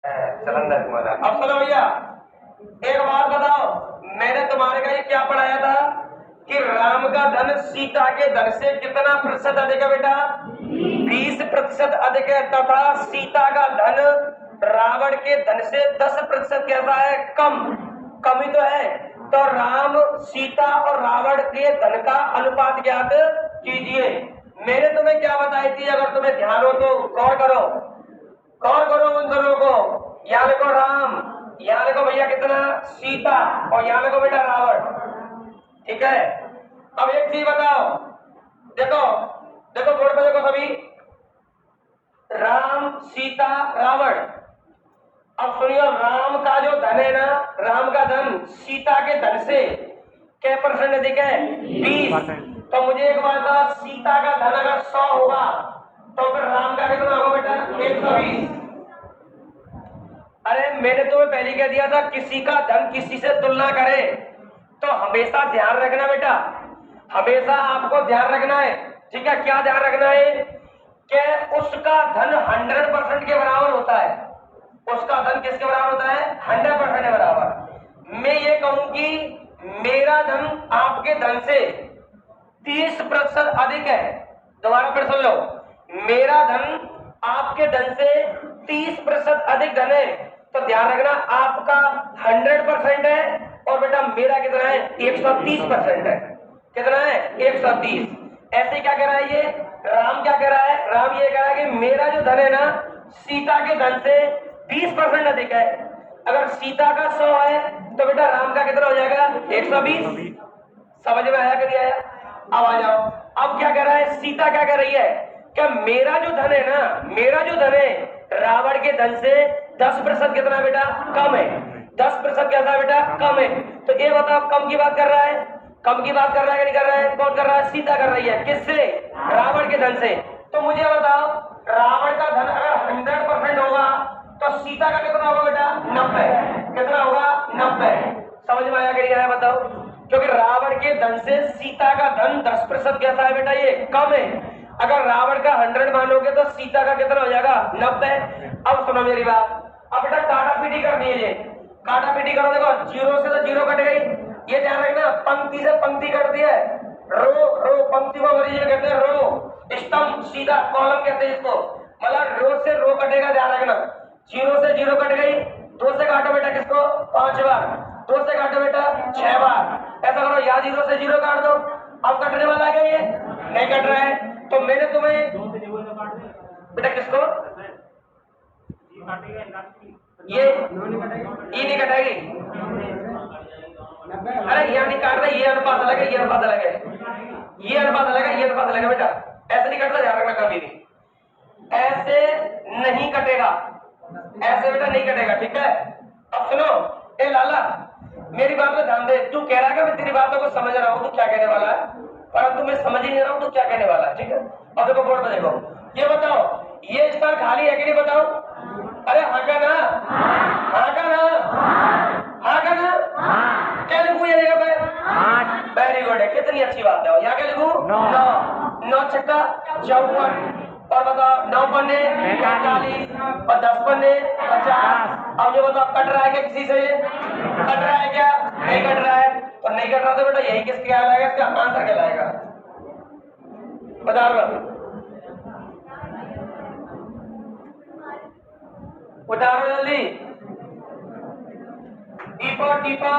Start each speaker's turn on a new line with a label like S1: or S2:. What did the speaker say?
S1: चलंदर तुम्हारा। अब सुनो भैया, एक बात बताओ, मैंने तुम्हारे का ये क्या पढ़ाया था कि राम का धन सीता के धन से कितना प्रतिशत अधिक है बेटा? 20% अधिक है, तथा सीता का धन रावण के धन से 10% कहता है कम। कमी तो है, तो राम, सीता और रावण के धन का अनुपात ज्ञात कीजिए। मैंने तुम्हें क्या बताई थी? अगर तुम्हें ध्यान हो तो गौर करो, गौर करो उन दोनों को। यहाँ लिखो राम, यहाँ लिखो भैया कितना सीता, और यहाँ लिखो बेटा रावण। ठीक है, अब एक चीज बताओ, देखो देखो बोर्ड पे देखो सभी, राम सीता रावण। अब सुनियो, राम का जो धन है ना, राम का धन सीता के धन से क्या परसेंट अधिक है? 20। तो मुझे एक बात था, सीता का धन अगर 100 होगा तो फिर राम का कितना होगा बेटा? 120। अरे मैंने तुम्हें पहले कह दिया था, किसी का धन किसी से तुलना करे तो हमेशा ध्यान रखना बेटा, हमेशा आपको ध्यान रखना है। ठीक है, क्या ध्यान रखना है? कि उसका धन 100% के बराबर होता है। उसका धन किसके बराबर होता है? 100% के बराबर। मैं ये कहूं कि मेरा धन आपके धन से 30% अधिक है। दोबारा फिर सुन लो, मेरा धन आपके धन से 30% अधिक धन है, तो ध्यान रखना आपका 100% है और बेटा मेरा कितना है? 130% है। कितना है? 130। ऐसे क्या कह रहा है ये? राम क्या कह रहा है? राम ये कह रहा है कि मेरा जो धन है ना, सीता के धन से 20% अधिक है। अगर सीता का 100 है तो बेटा राम का कितना हो जाएगा? 120। समझ में आया कि नहीं आया? अब आ जाओ, अब क्या कह रहा है? सीता क्या कह रही है? क्या मेरा जो धन है ना, मेरा जो धन है रावण के धन से 10% कितना बेटा? कम है। 10% क्या था बेटा? कम है। तो ये बताओ, कम की बात कर रहा है? कम की बात कर रहा है कि नहीं कर रहा है? कौन कर रहा है? सीता कर रही है। किससे? रावण के धन से। तो मुझे बताओ, रावण का धन अगर 100% होगा तो सीता का कितना होगा बेटा? 90। कितना होगा? 90। समझ में आया कि नहीं आया बताओ? क्योंकि रावण के धन से सीता का धन 10% कैसा है बेटा? ये कम है। अगर रावण का 100 मानोगे तो सीता का कितना हो जाएगा? 90। अब सुनो मेरी बात, अब बेटा काटा पीटी कर दीजिए, काटा पीटी करो। देखो, जीरो से तो जीरो कट गई, ये ध्यान रखना, पंक्ति से पंक्ति कट दी है। रो रो पंक्ति को अंग्रेजी कहते हैं रो, स्तंभ सीधा कॉलम कहते हैं इसको, मतलब रो से रो कटेगा, ध्यान रखना। जीरो से जीरो कट गई, 2 से काटो बेटा किसको? 5 बार। 2 से काटो बेटा 6 बार। ऐसा करो, या जीरो से जीरो काट दो। अब कटने वाला है क्या? ये नहीं कट रहा है। तो मैंने तुम्हें बेटा किसको ये नहीं कटेगी? अरे ये नहीं काट रहा, ये अनुपात अलग है, ये अनुपात अलग है, ये अनुपात अलग है, ये अनुपात अलग है बेटा। ऐसे नहीं कटता, ध्यान रखना कभी भी। ऐसे नहीं कटेगा, ऐसे बेटा नहीं कटेगा। ठीक है, अब सुनो, ए लाला मेरी बात में ध्यान दे। तू कह रहा है कि मैं तेरी बातों को समझ रहा हूँ, तू क्या कहने वाला है, परंतु मैं समझ ही नहीं रहा हूँ तू क्या कहने वाला है। ठीक है, अब देखो बोर्ड पे देखो, ये बताओ ये स्थान खाली है कि नहीं? बताओ। अरे हाँ का ना? हाँ का ना? हाँ का ना? क्या लिखूं ये जगह पे? वेरी गुड है, कितनी अच्छी बात है। यहाँ क्या लिखूं? 9। 9 छक्का 54, और बताओ 9 पन्ने 45, और 10 पन्ने 50। अब ये बताओ, कट रहा है क्या किसी से? कट रहा है क्या? नहीं कट रहा है। तो नहीं कट रहा तो बेटा यही किसके कहलाएगा? इसका आंसर कहलाएगा। बता रहा उतारो जल्दी। टीपा टीपा